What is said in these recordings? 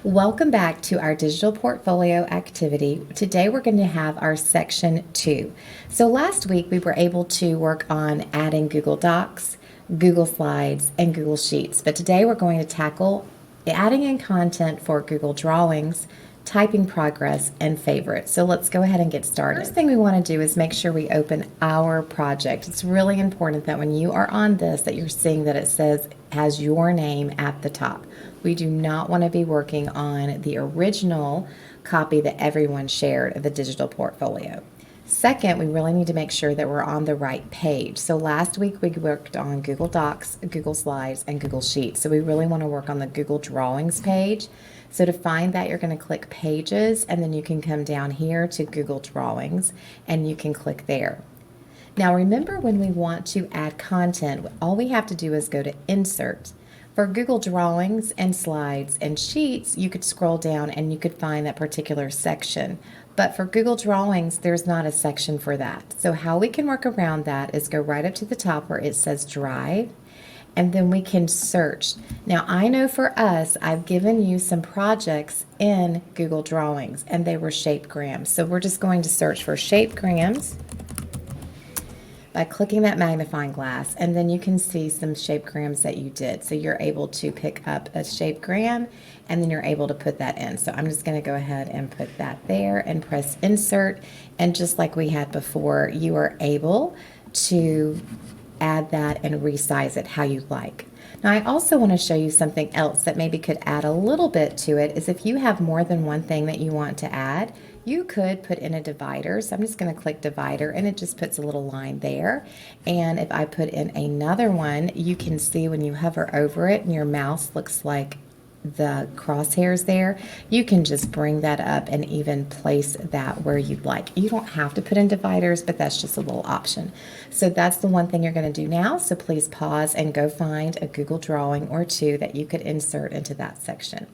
Welcome back to our digital portfolio activity. Today we're going to have our section 2. So last week we were able to work on adding Google Docs, Google Slides, and Google Sheets. But today we're going to tackle adding in content for Google Drawings, typing progress, and favorites. So let's go ahead and get started. First thing we want to do is make sure we open our project. It's really important that when you are on this that you're seeing that it has your name at the top. We do not want to be working on the original copy that everyone shared of the digital portfolio. Second, we really need to make sure that we're on the right page. So last week we worked on Google Docs, Google Slides, and Google Sheets. So we really want to work on the Google Drawings page. So to find that, you're going to click Pages, and then you can come down here to Google Drawings, and you can click there. Now remember, when we want to add content, all we have to do is go to Insert. For Google Drawings and Slides and Sheets, you could scroll down and you could find that particular section. But for Google Drawings, there's not a section for that. So how we can work around that is go right up to the top where it says Drive, and then we can search. Now I know for us, I've given you some projects in Google Drawings and they were shapegrams. So we're just going to search for shapegrams by clicking that magnifying glass, and then you can see some shapegrams that you did. So you're able to pick up a shapegram and then you're able to put that in. So I'm just going to go ahead and put that there and press Insert, and just like we had before, you are able to add that and resize it how you like. Now I also want to show you something else that maybe could add a little bit to it, is if you have more than one thing that you want to add, you could put in a divider. So I'm just going to click divider and it just puts a little line there. And if I put in another one, you can see when you hover over it and your mouse looks like the crosshairs there, you can just bring that up and even place that where you'd like. You don't have to put in dividers, but that's just a little option. So that's the one thing you're going to do now. So please pause and go find a Google drawing or two that you could insert into that section.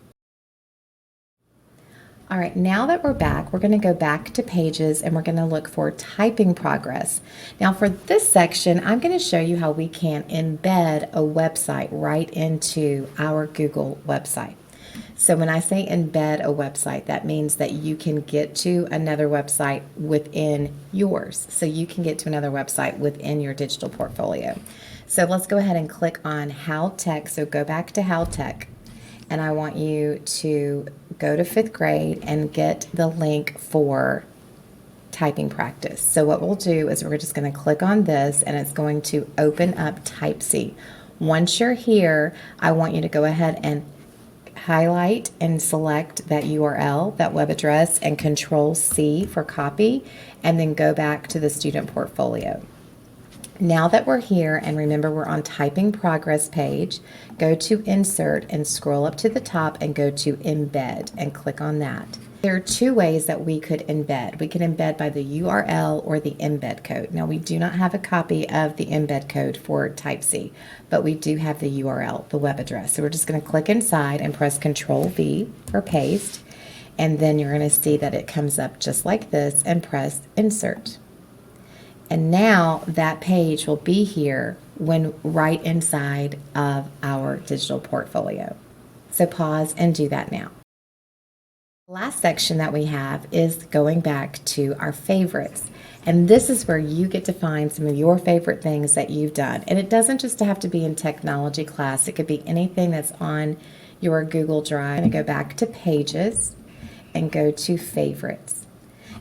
All right, now that we're back, we're going to go back to Pages and we're going to look for typing progress. Now for this section, I'm going to show you how we can embed a website right into our Google website. So when I say embed a website, that means that you can get to another website within yours. So you can get to another website within your digital portfolio. So let's go ahead and click on How Tech. So go back to How Tech. And I want you to go to 5th grade and get the link for typing practice. So what we'll do is we're just going to click on this and it's going to open up Type-C. Once you're here, I want you to go ahead and highlight and select that URL, that web address, and Control-C for copy, and then go back to the student portfolio. Now that we're here, and remember we're on typing progress page, go to Insert and scroll up to the top and go to Embed and click on that. There are two ways that we could embed. We can embed by the URL or the embed code. Now we do not have a copy of the embed code for Type-C, but we do have the URL, the web address. So we're just going to click inside and press Control-V for paste, and then you're going to see that it comes up just like this, and press Insert. And now that page will be here when right inside of our digital portfolio. So pause and do that now. The last section that we have is going back to our favorites. And this is where you get to find some of your favorite things that you've done. And it doesn't just have to be in technology class. It could be anything that's on your Google Drive. And go back to Pages and go to Favorites.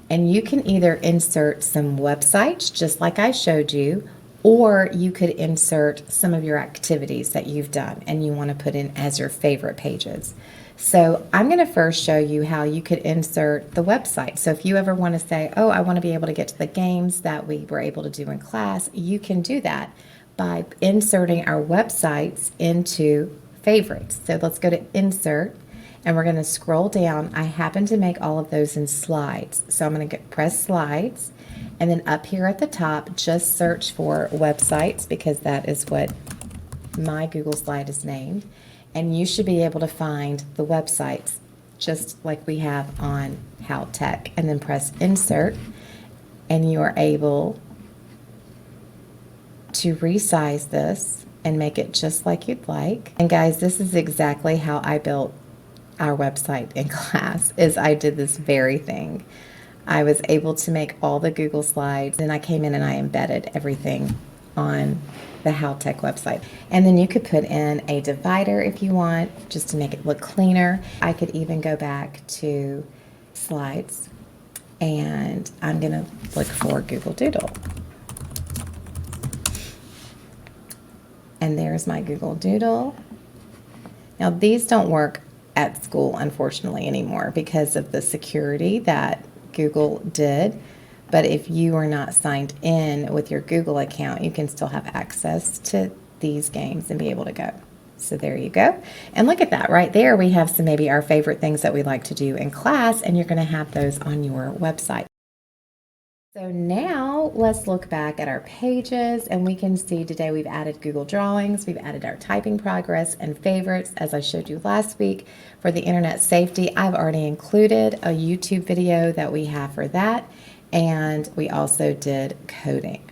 And you can either insert some websites, just like I showed you, or you could insert some of your activities that you've done and you want to put in as your favorite pages. So I'm going to first show you how you could insert the website. So if you ever want to say, oh, I want to be able to get to the games that we were able to do in class, you can do that by inserting our websites into favorites. So let's go to Insert. And we're going to scroll down. I happen to make all of those in slides. So I'm going to press Slides. And then up here at the top, just search for websites, because that is what my Google slide is named. And you should be able to find the websites just like we have on How Tech. And then press Insert. And you are able to resize this and make it just like you'd like. And guys, this is exactly how I built our website in class is I did this very thing. I was able to make all the Google slides, and I came in and I embedded everything on the HowTech website. And then you could put in a divider if you want, just to make it look cleaner. I could even go back to slides, and I'm going to look for Google Doodle. And there's my Google Doodle. Now these don't work at school, unfortunately, anymore because of the security that Google did. But if you are not signed in with your Google account, you can still have access to these games and be able to go. So there you go. And look at that right there. We have some maybe our favorite things that we like to do in class, and you're going to have those on your website. So now let's look back at our pages, and we can see today we've added Google Drawings, we've added our typing progress and favorites as I showed you last week. For the internet safety, I've already included a YouTube video that we have for that, and we also did coding.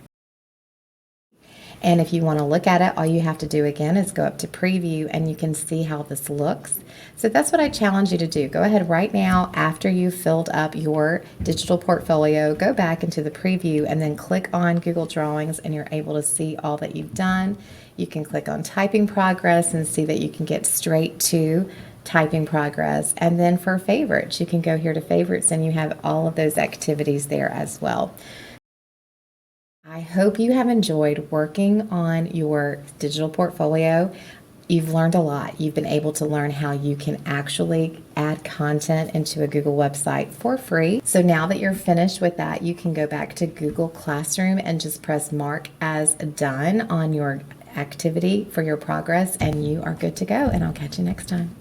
And if you want to look at it, all you have to do again is go up to preview and you can see how this looks. So that's what I challenge you to do. Go ahead right now after you've filled up your digital portfolio, go back into the preview and then click on Google Drawings and you're able to see all that you've done. You can click on typing progress and see that you can get straight to typing progress. And then for favorites, you can go here to favorites and you have all of those activities there as well. I hope you have enjoyed working on your digital portfolio. You've learned a lot. You've been able to learn how you can actually add content into a Google website for free. So now that you're finished with that, you can go back to Google Classroom and just press mark as done on your activity for your progress, and you are good to go. And I'll catch you next time.